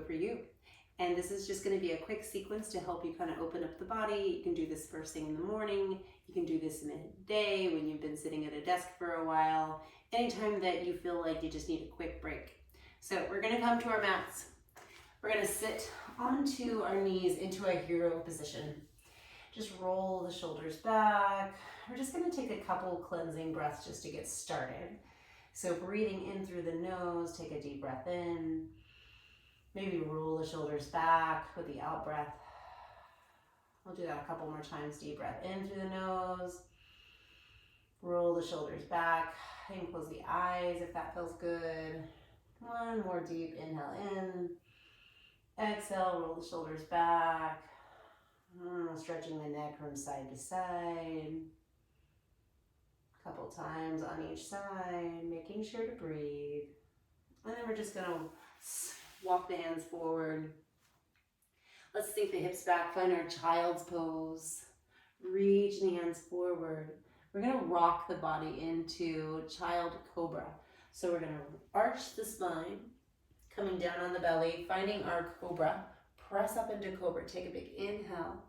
for you. And this is just going to be a quick sequence to help you kind of open up the body. You can do this first thing in the morning. You can do this midday when you've been sitting at a desk for a while. Anytime that you feel like you just need a quick break. So we're going to come to our mats. We're going to sit onto our knees into a hero position. Just roll the shoulders back. We're just going to take a couple cleansing breaths just to get started. So breathing in through the nose, take a deep breath in. Maybe roll the shoulders back with the out breath. We'll do that a couple more times. Deep breath in through the nose. Roll the shoulders back and close the eyes if that feels good. One more deep inhale in. Exhale, roll the shoulders back. Stretching the neck from side to side. A couple times on each side, making sure to breathe. And then we're just going to walk the hands forward. Let's sink the hips back, find our child's pose. Reach the hands forward. We're going to rock the body into child cobra. So we're going to arch the spine, coming down on the belly, finding our cobra. Press up into cobra. Take a big inhale.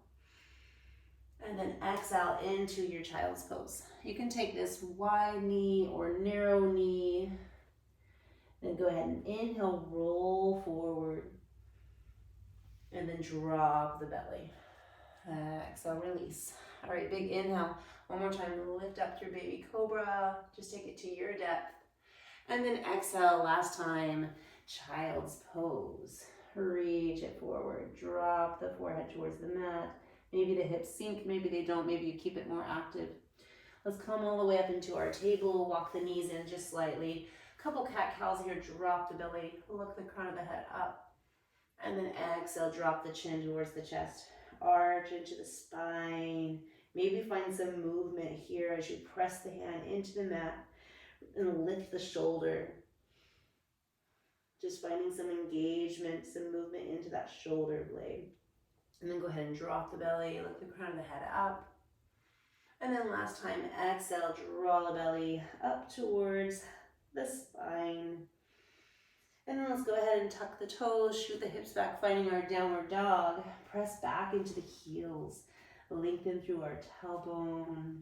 And then exhale into your child's pose. You can take this wide knee or narrow knee. Then go ahead and inhale, roll forward. And then drop the belly. Exhale, release. All right, big inhale. One more time, lift up your baby cobra. Just take it to your depth. And then exhale, last time, child's pose. Reach it forward. Drop the forehead towards the mat. Maybe the hips sink, maybe they don't. Maybe you keep it more active. Let's come all the way up into our table. Walk the knees in just slightly. Couple cat-cows here, drop the belly, look the crown of the head up. And then exhale, drop the chin towards the chest. Arch into the spine. Maybe find some movement here as you press the hand into the mat and lift the shoulder. Just finding some engagement, some movement into that shoulder blade. And then go ahead and drop the belly, lift the crown of the head up. And then last time, exhale, draw the belly up towards the spine. And then let's go ahead and tuck the toes, shoot the hips back, finding our downward dog. Press back into the heels, lengthen through our tailbone.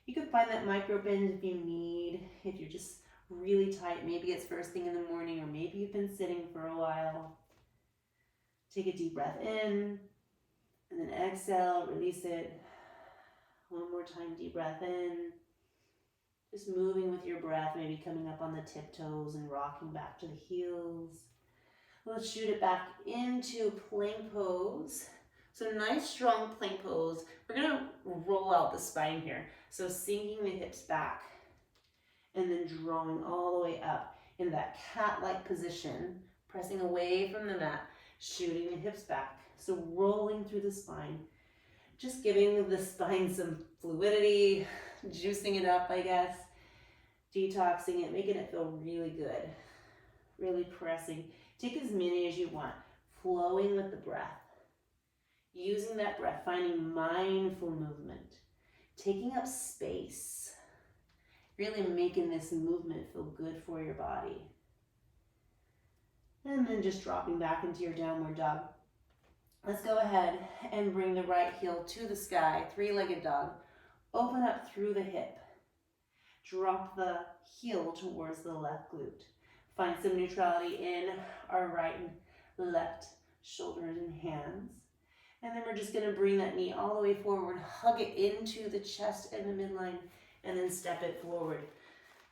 You can find that micro bend if you need, if you're just really tight. Maybe it's first thing in the morning, or maybe you've been sitting for a while. Take a deep breath in, and then exhale, release it. One more time, deep breath in. Just moving with your breath, maybe coming up on the tiptoes and rocking back to the heels. Let's shoot it back into plank pose. So nice, strong plank pose. We're gonna roll out the spine here. So sinking the hips back and then drawing all the way up in that cat-like position, pressing away from the mat, shooting the hips back. So rolling through the spine, just giving the spine some fluidity, juicing it up, I guess, detoxing it, making it feel really good, really pressing. Take as many as you want, flowing with the breath, using that breath, finding mindful movement, taking up space, really making this movement feel good for your body. And then just dropping back into your downward dog. Let's go ahead and bring the right heel to the sky, three-legged dog. Open up through the hip. Drop the heel towards the left glute. Find some neutrality in our right and left shoulders and hands. And then we're just gonna bring that knee all the way forward, hug it into the chest and the midline, and then step it forward.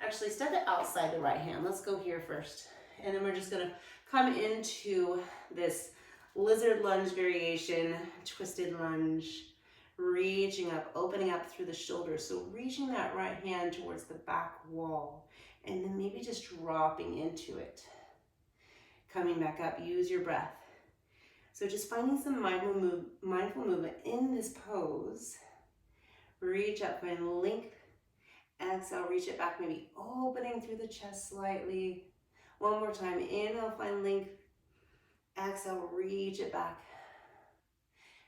Actually, step it outside the right hand. Let's go here first. And then we're just gonna come into this lizard lunge variation, twisted lunge, reaching up, opening up through the shoulders. So reaching that right hand towards the back wall, and then maybe just dropping into it. Coming back up, use your breath. So just finding some mindful movement in this pose. Reach up, find length. Exhale, reach it back, maybe opening through the chest slightly. One more time, inhale, find length. Exhale, reach it back.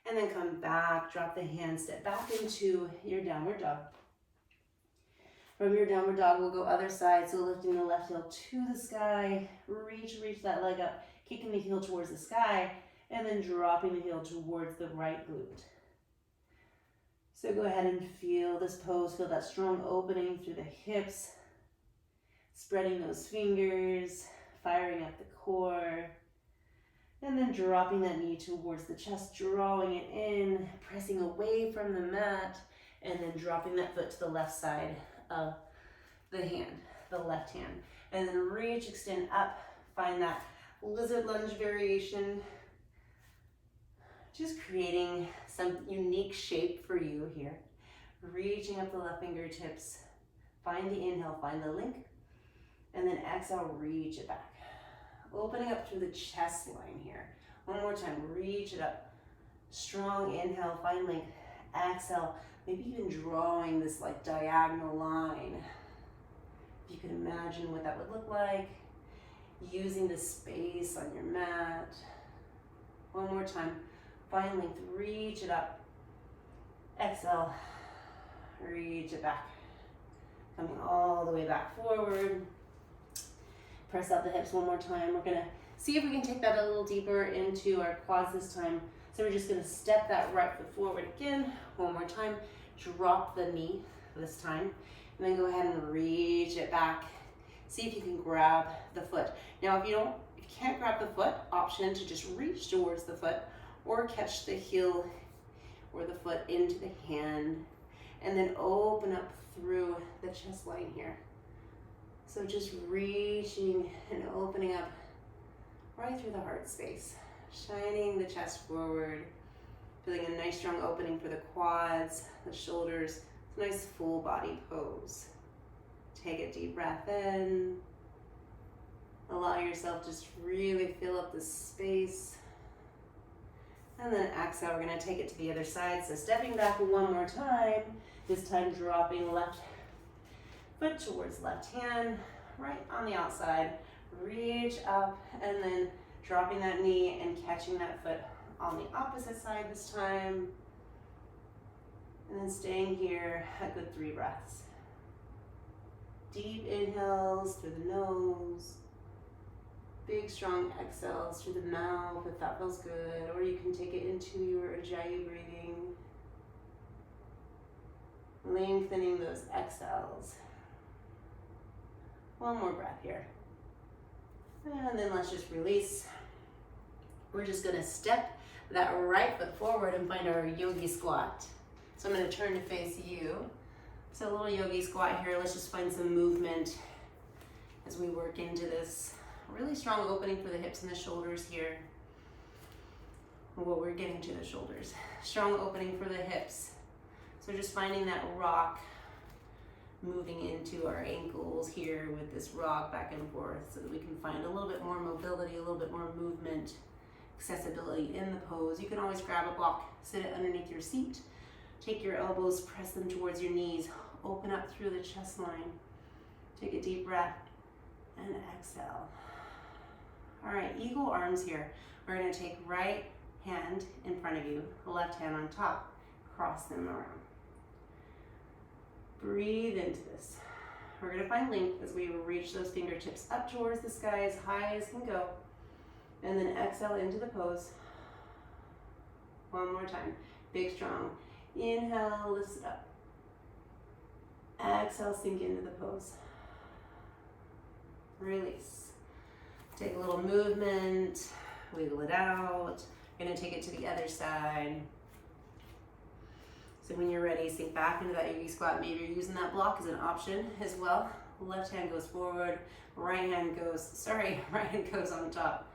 And then come back, drop the hand, step back into your downward dog. From your downward dog, we'll go other side. So lifting the left heel to the sky, reach that leg up. kicking the heel towards the sky, and then dropping the heel towards the right glute. So go ahead and feel this pose, feel that strong opening through the hips, spreading those fingers, firing up the core, and then dropping that knee towards the chest, drawing it in, pressing away from the mat, and then dropping that foot to the left side of the hand, the left hand. And then reach, extend up, find that lizard lunge variation, just creating some unique shape for you here. Reaching up the left fingertips, find the inhale, find the link, and then exhale, reach it back. Opening up through the chest line here. One more time, reach it up. Strong inhale, find length. Exhale, maybe even drawing this like diagonal line. If you can imagine what that would look like. Using the space on your mat. One more time, find length, reach it up. Exhale, reach it back. Coming all the way back forward. Press out the hips one more time. We're gonna see if we can take that a little deeper into our quads this time. So we're just gonna step that right foot forward again. One more time. Drop the knee this time. And then go ahead and reach it back. See if you can grab the foot. Now if you can't grab the foot, option to just reach towards the foot or catch the heel or the foot into the hand. And then open up through the chest line here. So just reaching and opening up right through the heart space. Shining the chest forward. Feeling a nice strong opening for the quads, the shoulders. It's a nice full body pose. Take a deep breath in. Allow yourself just really fill up the space. And then exhale, we're gonna take it to the other side. So stepping back one more time. This time dropping left foot towards left hand, right on the outside. Reach up and then dropping that knee and catching that foot on the opposite side this time. And then staying here a good 3 breaths. Deep inhales through the nose. Big strong exhales through the mouth if that feels good. Or you can take it into your Ujjayi breathing. Lengthening those exhales. One more breath here. And then let's just release. We're just gonna step that right foot forward and find our yogi squat. So I'm gonna turn to face you. So a little yogi squat here. Let's just find some movement as we work into this really strong opening for the hips and the shoulders here. Well, we're getting to the shoulders. Strong opening for the hips. So just finding that rock, moving into our ankles here with this rock back and forth so that we can find a little bit more mobility, a little bit more movement, accessibility in the pose. You can always grab a block, sit it underneath your seat, take your elbows, press them towards your knees, open up through the chest line. Take a deep breath and exhale. All right, eagle arms here. We're gonna take right hand in front of you, left hand on top, cross them around. Breathe into this. We're gonna find length as we reach those fingertips up towards the sky as high as can go. And then exhale into the pose. One more time, big strong. Inhale, lift it up. Exhale, sink into the pose. Release. Take a little movement, wiggle it out. We're gonna take it to the other side. So when you're ready, sink back into that yogi squat. Maybe you're using that block as an option as well. Left hand goes forward, right hand goes on top.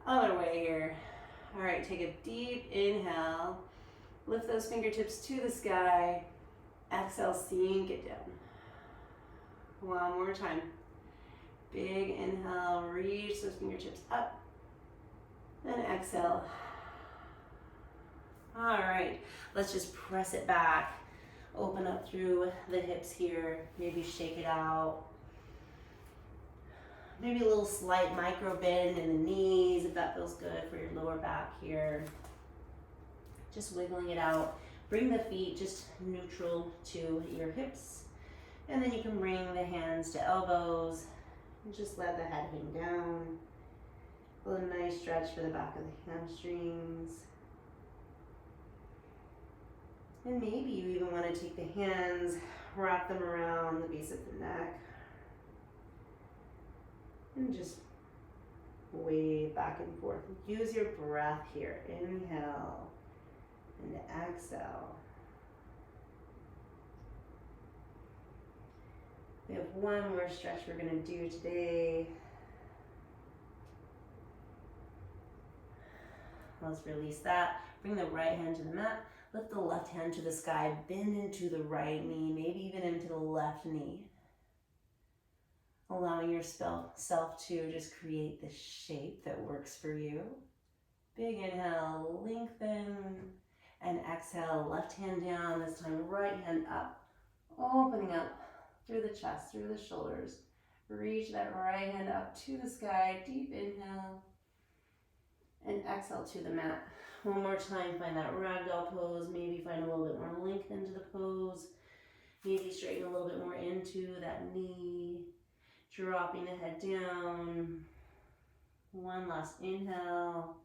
Other way here. All right, take a deep inhale. Lift those fingertips to the sky. Exhale, sink it down. One more time. Big inhale, reach those fingertips up. Then exhale. All right, let's just press it back. Open up through the hips here. Maybe shake it out. Maybe a little slight micro bend in the knees if that feels good for your lower back here. Just wiggling it out. Bring the feet just neutral to your hips. And then you can bring the hands to elbows. And just let the head hang down. A nice stretch for the back of the hamstrings. And maybe you even want to take the hands, wrap them around the base of the neck, and just wave back and forth. Use your breath here. Inhale and exhale. We have one more stretch we're going to do today. Let's release that. Bring the right hand to the mat. Lift the left hand to the sky. Bend into the right knee, maybe even into the left knee. Allowing yourself to just create the shape that works for you. Big inhale, lengthen, and exhale, left hand down, this time right hand up, opening up through the chest, through the shoulders. Reach that right hand up to the sky, deep inhale, and exhale to the mat. One more time, find that ragdoll pose, maybe find a little bit more length into the pose, maybe straighten a little bit more into that knee, dropping the head down. One last inhale.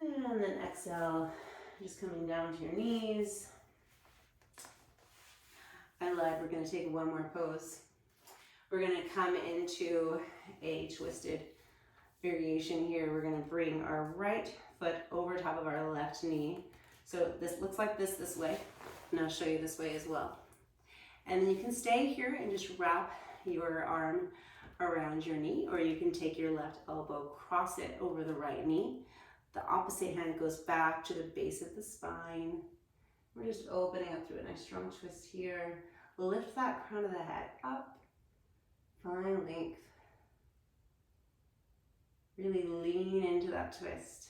And then exhale, just coming down to your knees. I lied, we're gonna take one more pose. We're gonna come into a twisted variation here. We're gonna bring our right foot over top of our left knee. So this looks like this way, and I'll show you this way as well. And then you can stay here and just wrap your arm around your knee, or you can take your left elbow, cross it over the right knee. The opposite hand goes back to the base of the spine. We're just opening up through a nice strong twist here. Lift that crown of the head up. Find length. Really lean into that twist.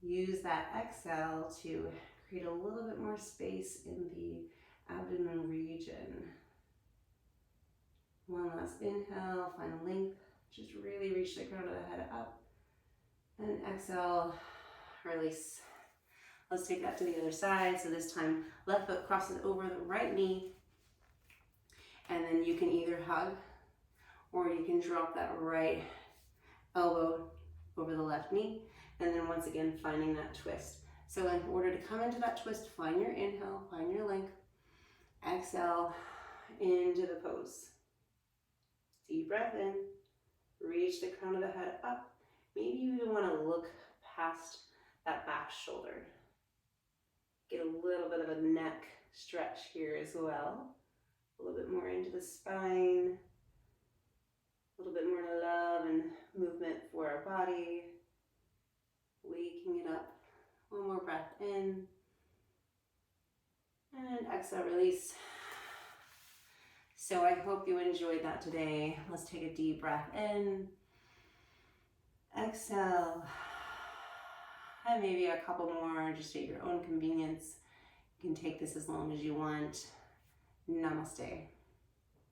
Use that exhale to create a little bit more space in the abdomen region. One last inhale, find length. Just really reach the crown of the head up. And exhale, release. Let's take that to the other side. So this time, left foot crosses over the right knee. And then you can either hug or you can drop that right elbow over the left knee. And then once again, finding that twist. So in order to come into that twist, find your inhale, find your length. Exhale into the pose. Deep breath in. Reach the crown of the head up. Maybe you even want to look past that back shoulder. Get a little bit of a neck stretch here as well. A little bit more into the spine. A little bit more love and movement for our body. Waking it up. One more breath in. And exhale, release. So I hope you enjoyed that today. Let's take a deep breath in. Exhale. And maybe a couple more, just at your own convenience. You can take this as long as you want. Namaste.